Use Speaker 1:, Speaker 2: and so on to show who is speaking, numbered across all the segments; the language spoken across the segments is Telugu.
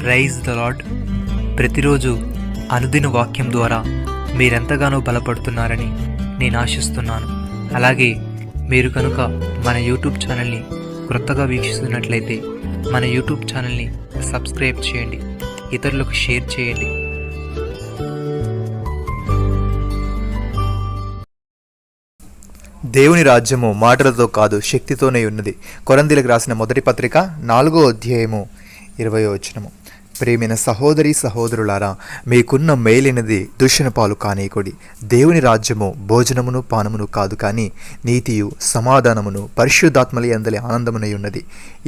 Speaker 1: Rise the lord. ప్రతిరోజు అనుదిన వాక్యం ద్వారా మీరెంతగానో బలపడుతున్నారని నేను ఆశిస్తున్నాను. అలాగే మీరు కనుక మన యూట్యూబ్ ఛానల్ని క్రొత్తగా వీక్షిస్తున్నట్లయితే మన యూట్యూబ్ ఛానల్ని సబ్స్క్రైబ్ చేయండి, ఇతరులకు షేర్ చేయండి.
Speaker 2: దేవుని రాజ్యము మాటలతో కాదు శక్తితోనే ఉన్నది. కొరింథీయులకు రాసిన మొదటి పత్రిక 4వ అధ్యాయము 20వ వచనము. ప్రియమైన సహోదరి సహోదరులారా, మీకున్న మేలైనది దూషణ పాలు కానీయకుడి. దేవుని రాజ్యము భోజనమును పానమును కాదు, కానీ నీతియు సమాధానమును పరిశుద్ధాత్మల యందలి ఆనందమునై ఉన్నది.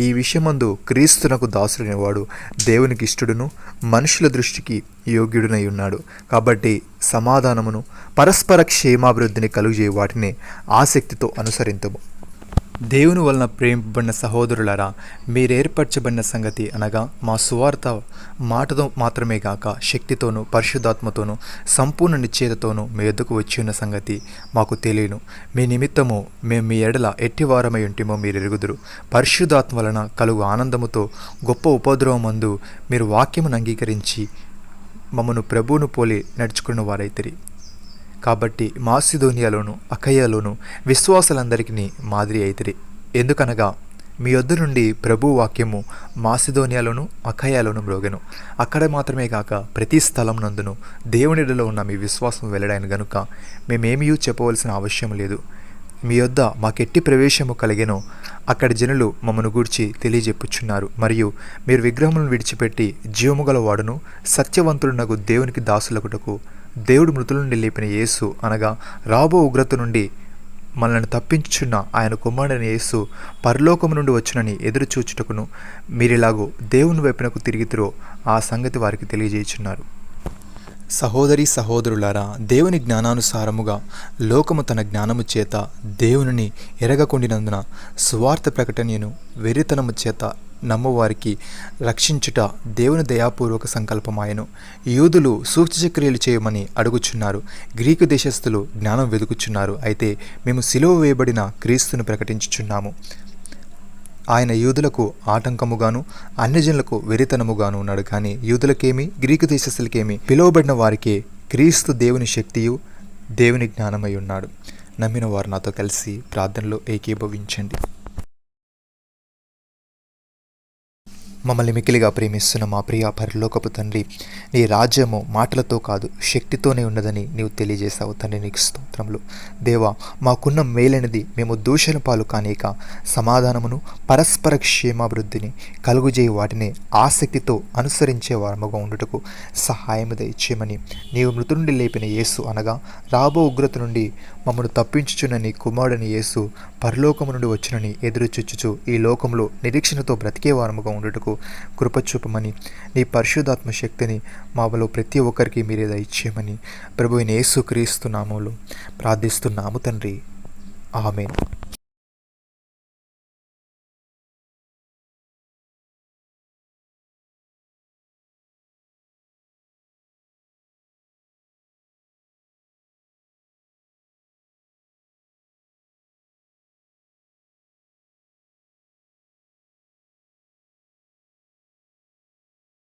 Speaker 2: ఈ విషయమందు క్రీస్తునకు దాసుడైన వాడు దేవునికి ఇష్టడును మనుషుల దృష్టికి యోగ్యుడునై ఉన్నాడు. కాబట్టి సమాధానమును పరస్పర క్షేమాభివృద్ధిని కలుగజేయ వాటిని ఆసక్తితో అనుసరింతుము. దేవుని వలన ప్రేమింపబడిన సహోదరులారా, మీరేర్పరచబడిన సంగతి అనగా మా సువార్త మాటతో మాత్రమే కాక శక్తితోనూ పరిశుద్ధాత్మతోనూ సంపూర్ణ నిశ్చయతతోనూ మీ యొద్దకు వచ్చి ఉన్న సంగతి మాకు తెలియను. మీ నిమిత్తము మేము మీ ఎడల ఎట్టివారమై ఉంటేమో మీరు ఎరుగుదురు. పరిశుద్ధాత్మ వలన కలుగు ఆనందముతో గొప్ప ఉపద్రవమందు మీరు వాక్యమును అంగీకరించి మమ్మను ప్రభువును పోలి నడుచుకున్న వారైతిరి. కాబట్టి మాసిదోనియాలోను అకయ్యలోను విశ్వాసులందరికీ మాదిరి అయితిరి. ఎందుకనగా మీ యొద్ద నుండి ప్రభు వాక్యము మాసిదోనియాలోను అకయ్యలోను మ్రోగెను. అక్కడ మాత్రమే కాక ప్రతి స్థలం నందును దేవునిలో ఉన్న మీ విశ్వాసం వెల్లడైన గనుక మేమేమీ చెప్పవలసిన అవసరం లేదు. మీ యొద్ద మాకెట్టి ప్రవేశము కలిగెనో అక్కడి జనులు మమ్మను గూర్చి తెలియజెప్పుచున్నారు. మరియు మీరు విగ్రహములను విడిచిపెట్టి జీవముగల వాడును సత్యవంతుడునగు దేవునికి దాసులకుటకు దేవుడు మృతుల నుండి లేపిన యేసు అనగా రాబో ఉగ్రత నుండి మనల్ని తప్పించుచున్న ఆయన కుమారుడైన యేసు పరలోకము నుండి వచ్చునని ఎదురుచూచుటకును మీరిలాగూ దేవుని వైపునకు తిరిగితిరో ఆ సంగతి వారికి తెలియజేయుచున్నారు. సహోదరి సహోదరులారా, దేవుని జ్ఞానానుసారముగా లోకము తన జ్ఞానము చేత దేవునిని ఎరగకుండినందున సువార్త ప్రకటనను వెర్రితనము చేత నమ్మవారికి రక్షించుట దేవుని దయాపూర్వక సంకల్పమాయను. యూదులు సూక్ష్మక్రియలు చేయమని అడుగుచున్నారు, గ్రీకు దేశస్థులు జ్ఞానం వెదుకుచున్నారు. అయితే మేము సిలువ వేయబడిన క్రీస్తును ప్రకటించుచున్నాము. ఆయన యూదులకు ఆటంకముగాను అన్యజనులకు వెరితనముగాను ఉన్నాడు. కానీ యూదులకేమి గ్రీకు దేశస్థులకేమి పిలువబడిన వారికే క్రీస్తు దేవుని శక్తియు దేవుని జ్ఞానమై ఉన్నాడు. నమ్మిన వారు నాతో కలిసి ప్రార్థనలో ఏకీభవించండి. మమ్మల్ని మిక్కిలిగా ప్రేమిస్తున్న మా ప్రియ పరలోకపు తండ్రి, నీ రాజ్యము మాటలతో కాదు శక్తితోనే ఉన్నదని నీవు తెలియజేశావు తండ్రి. నీకు స్తోత్రములు. దేవా, మాకున్న మేలైనది మేము దూషణ పాలు కానీక సమాధానమును పరస్పర క్షేమాభివృద్ధిని కలుగుజేయ వాటిని ఆసక్తితో అనుసరించే వారముగా ఉండుటకు సహాయము దయచేయమని నీవు మృతు నుండి లేపిన యేసు అనగా రాబో ఉగ్రత నుండి మమ్మను తప్పించుచున్న నీ కుమారుడని యేసు పరలోకము నుండి వచ్చినని ఎదురుచుచ్చుచు ఈ లోకంలో నిరీక్షణతో బ్రతికే వారముగా ఉండుటకు కృపచూపమని నీ పరిశుద్ధాత్మ శక్తిని మాలో ప్రతి ఒక్కరికి మీరే దయచేయమని ప్రభువైన యేసుక్రీస్తు నామములో ప్రార్థిస్తున్నాము తండ్రి. ఆమేన్.